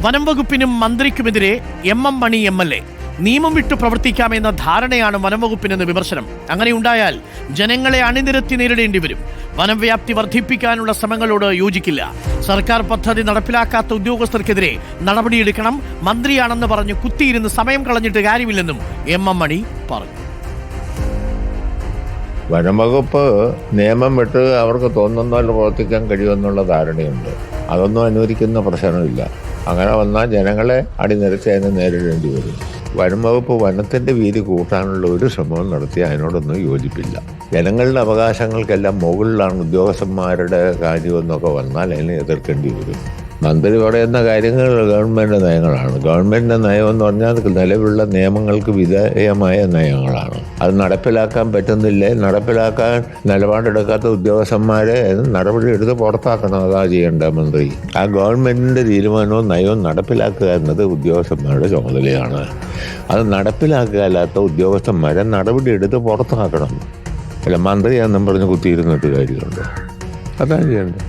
വനം വകുപ്പിനും മന്ത്രിക്കുമെതിരെ എം മണി MLA. നിയമം വിട്ടു പ്രവർത്തിക്കാമെന്ന ധാരണയാണ് വനംവകുപ്പിനെന്ന് വിമർശനം. അങ്ങനെയുണ്ടായാൽ ജനങ്ങളെ അണിനിരത്തി നേരിടേണ്ടി വരും. വനം വ്യാപ്തി വർദ്ധിപ്പിക്കാനുള്ള ശ്രമങ്ങളോട് യോജിക്കില്ല. സർക്കാർ പദ്ധതി നടപ്പിലാക്കാത്ത ഉദ്യോഗസ്ഥർക്കെതിരെ നടപടിയെടുക്കണം. മന്ത്രിയാണെന്ന് പറഞ്ഞു കുത്തിയിരുന്ന് സമയം കളഞ്ഞിട്ട് കാര്യമില്ലെന്നും എം മണി പറഞ്ഞു. വനംവകുപ്പ് നിയമം വിട്ട് അവർക്ക് തോന്നുന്ന പ്രവർത്തിക്കാൻ കഴിയുമെന്നുള്ള ധാരണയുണ്ട്. അതൊന്നും അനുവദിക്കുന്ന പ്രശ്നമില്ല. അങ്ങനെ വന്നാൽ ജനങ്ങളെ അണിനിരത്തി അതിനെ നേരിടേണ്ടി വരും. വനംവകുപ്പ് വനത്തിൻ്റെ വീതി കൂട്ടാനുള്ള ഒരു ശ്രമവും നടത്തി അതിനോടൊന്നും യോജിപ്പില്ല. ജനങ്ങളുടെ അവകാശങ്ങൾക്കെല്ലാം മുകളിലാണ് ഉദ്യോഗസ്ഥന്മാരുടെ കാര്യമെന്നൊക്കെ വന്നാൽ അതിനെ എതിർക്കേണ്ടി വരും. മന്ത്രി പറയുന്ന കാര്യങ്ങൾ ഗവൺമെൻറ് നയങ്ങളാണ്. ഗവൺമെൻറ് നയമെന്ന് പറഞ്ഞാൽ നിലവിലുള്ള നിയമങ്ങൾക്ക് വിധേയമായ നയങ്ങളാണ്. അത് നടപ്പിലാക്കാൻ പറ്റുന്നില്ലേ, നടപ്പിലാക്കാൻ നിലപാടെടുക്കാത്ത ഉദ്യോഗസ്ഥന്മാരെ നടപടി എടുത്ത് പുറത്താക്കണം. അതാ ചെയ്യേണ്ട മന്ത്രി. ആ ഗവൺമെൻറ്റിൻ്റെ തീരുമാനവും നയവും നടപ്പിലാക്കുക എന്നത് ഉദ്യോഗസ്ഥന്മാരുടെ ചുമതലയാണ്. അത് നടപ്പിലാക്കാത്ത ഉദ്യോഗസ്ഥന്മാരെ നടപടി എടുത്ത് പുറത്താക്കണം. അല്ല മന്ത്രിയാണെന്നും പറഞ്ഞ് കുത്തിയിരുന്നിട്ട് കാര്യമുണ്ട്. അതാണ് ചെയ്യേണ്ടത്.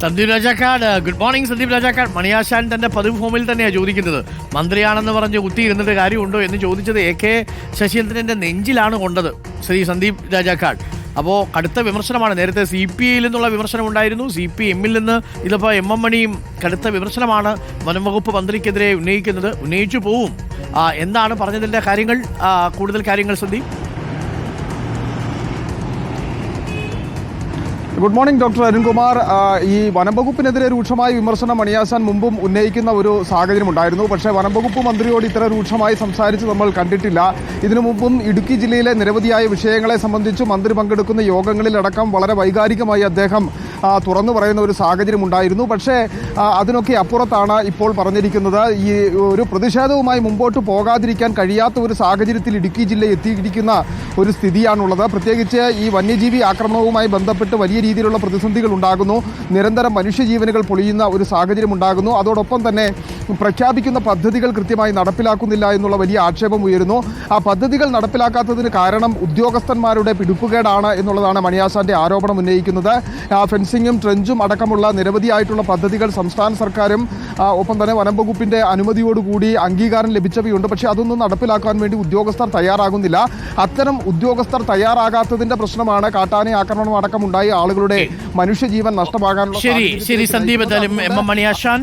Sandeep Rajakkad, good morning. സന്ദീപ് രാജാക്കാട്, മണിയാശാൻ തന്റെ പതിവ് ഫോമിൽ തന്നെയാണ് ചോദിക്കുന്നത്. മന്ത്രിയാണെന്ന് പറഞ്ഞ് കുത്തിയിരുന്നിട്ട് കാര്യമുണ്ടോ എന്ന് ചോദിച്ചത് AK ശശീന്ദ്രന്റെ നെഞ്ചിലാണ് കൊണ്ടത് ശ്രീ സന്ദീപ് രാജാക്കാട്. അപ്പോൾ കടുത്ത വിമർശനമാണ്. നേരത്തെ CPIയിൽ നിന്നുള്ള വിമർശനം ഉണ്ടായിരുന്നു, CPMൽ നിന്ന് ഇതിപ്പോൾ M മണിയും കടുത്ത വിമർശനമാണ് വനംവകുപ്പ് മന്ത്രിക്കെതിരെ ഉന്നയിക്കുന്നത്. ഉന്നയിച്ചു പോവും. എന്താണ് പറഞ്ഞതിൻ്റെ കാര്യങ്ങൾ, കൂടുതൽ കാര്യങ്ങൾ Sandeep? Good morning doctor Arunkumar. ഈ വനംവകുപ്പിനെതിരെ രൂക്ഷമായ വിമർശനം മണിയാശാൻ മുമ്പും ഉന്നയിക്കുന്ന ഒരു സാഹചര്യം ഉണ്ടായിരുന്നു. പക്ഷേ വനംവകുപ്പ് മന്ത്രിയോട് ഇത്ര രൂക്ഷമായി സംസാരിച്ച് നമ്മൾ കണ്ടിട്ടില്ല. ഇതിനു മുമ്പും ഇടുക്കി ജില്ലയിലെ നിരവധിയായ വിഷയങ്ങളെ സംബന്ധിച്ച് മന്ത്രി പങ്കെടുക്കുന്ന യോഗങ്ങളിലടക്കം വളരെ വൈകാരികമായി അദ്ദേഹം തുറന്നു പറയുന്ന ഒരു സാഹചര്യം ഉണ്ടായിരുന്നു. പക്ഷേ അതിനൊക്കെ അപ്പുറത്താണ് ഇപ്പോൾ പറഞ്ഞിരിക്കുന്നത്. ഈ ഒരു പ്രതിഷേധവുമായി മുമ്പോട്ട് പോകാതിരിക്കാൻ കഴിയാത്ത ഒരു സാഹചര്യത്തിൽ ഇടുക്കി ജില്ല എത്തിയിരിക്കുന്ന ഒരു സ്ഥിതിയാണുള്ളത്. പ്രത്യേകിച്ച് ഈ വന്യജീവി ആക്രമണവുമായി ബന്ധപ്പെട്ട് വലിയ രീതിയിലുള്ള പ്രതിസന്ധികൾ ഉണ്ടാകുന്നു. നിരന്തരം മനുഷ്യജീവനുകൾ പൊളിയുന്ന ഒരു സാഹചര്യം ഉണ്ടാകുന്നു. അതോടൊപ്പം തന്നെ പ്രഖ്യാപിക്കുന്ന പദ്ധതികൾ കൃത്യമായി നടപ്പിലാക്കുന്നില്ല എന്നുള്ള വലിയ ആക്ഷേപം ഉയരുന്നു. ആ പദ്ധതികൾ നടപ്പിലാക്കാത്തതിന് കാരണം ഉദ്യോഗസ്ഥന്മാരുടെ പിടിപ്പുകേടാണ് എന്നുള്ളതാണ് മണിയാശാന്റെ ആരോപണം ഉന്നയിക്കുന്നത്. ഫെൻസിങ്ങും ട്രെഞ്ചും അടക്കമുള്ള നിരവധിയായിട്ടുള്ള പദ്ധതികൾ സംസ്ഥാന സർക്കാരും ഒപ്പം തന്നെ വനം വകുപ്പിന്റെ അനുമതിയോടുകൂടി അംഗീകാരം ലഭിച്ചവയുണ്ട്. പക്ഷേ അതൊന്നും നടപ്പിലാക്കാൻ വേണ്ടി ഉദ്യോഗസ്ഥർ തയ്യാറാകുന്നില്ല. അത്തരം ഉദ്യോഗസ്ഥർ തയ്യാറാകാത്തതിന്റെ പ്രശ്നമാണ് കാട്ടാന ആക്രമണം അടക്കമുണ്ടായി ആളുകളുടെ മനുഷ്യജീവൻ നഷ്ടമാകാനുള്ള. ശരി സന്ദീപ്, എന്തായാലും M മണിയാശാൻ